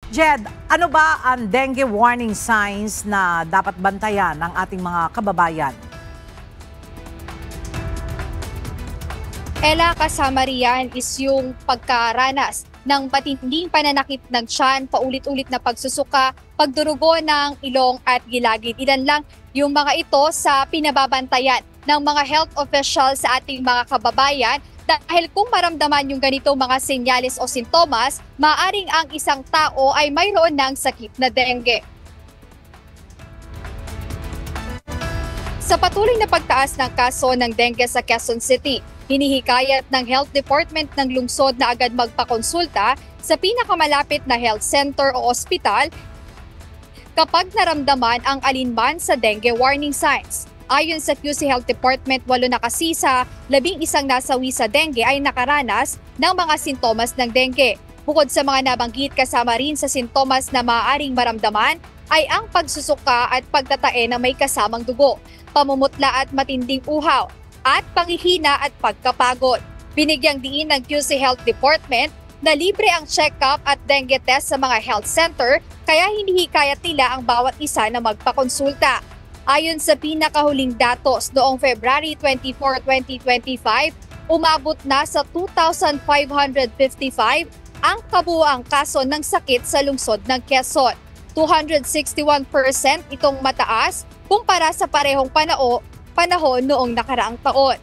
Jed, ano ba ang dengue warning signs na dapat bantayan ng ating mga kababayan? Ella, kasama riyan is yung pagkaranas ng matinding pananakit ng tiyan, paulit-ulit na pagsusuka, pagdurugo ng ilong at gilagid. Ilan lang yung mga ito sa pinababantayan ng mga health officials sa ating mga kababayan dahil kung maramdaman yung ganito mga senyales o sintomas, maaring ang isang tao ay mayroon ng sakit na dengue. Sa patuloy na pagtaas ng kaso ng dengue sa Quezon City, hinihikayat ng Health Department ng lungsod na agad magpakonsulta sa pinakamalapit na health center o ospital kapag naramdaman ang alinman sa dengue warning signs. Ayon sa QC Health Department, 8 na kasisa, 11 nasawi sa dengue ay nakaranas ng mga sintomas ng dengue. Bukod sa mga nabanggit, kasama rin sa sintomas na maaaring maramdaman ay ang pagsusuka at pagtatae na may kasamang dugo, pamumutla at matinding uhaw, at panghihina at pagkapagod. Binigyang diin ng QC Health Department na libre ang check-up at dengue test sa mga health center kaya hinihikayat nila ang bawat isa na magpakonsulta. Ayon sa pinakahuling datos noong February 24, 2025, umabot na sa 2,555 ang kabuuang kaso ng sakit sa lungsod ng Quezon. 261% itong mataas kumpara sa parehong panahon noong nakaraang taon.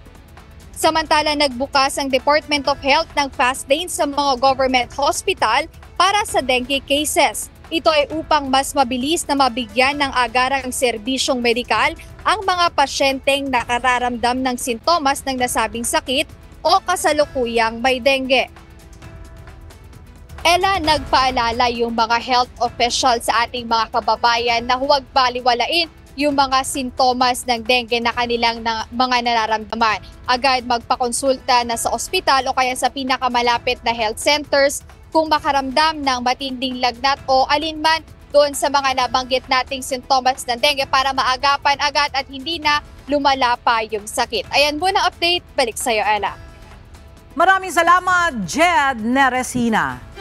Samantala, nagbukas ang Department of Health ng fast lane sa mga government hospital para sa dengue cases. Ito ay upang mas mabilis na mabigyan ng agarang serbisyong medikal ang mga pasyenteng nakararamdam ng sintomas ng nasabing sakit o kasalukuyang may dengue. Ella, nagpaalala yung mga health officials sa ating mga kababayan na huwag baliwalain yung mga sintomas ng dengue na kanilang mga nararamdaman. Agad magpakonsulta na sa ospital o kaya sa pinakamalapit na health centers kung makaramdam ng matinding lagnat o alinman doon sa mga nabanggit nating sintomas ng dengue para maagapan agad at hindi na lumala pa yung sakit. Ayan muna update. Balik sa'yo, Ella. Maraming salamat, Jed Neresina.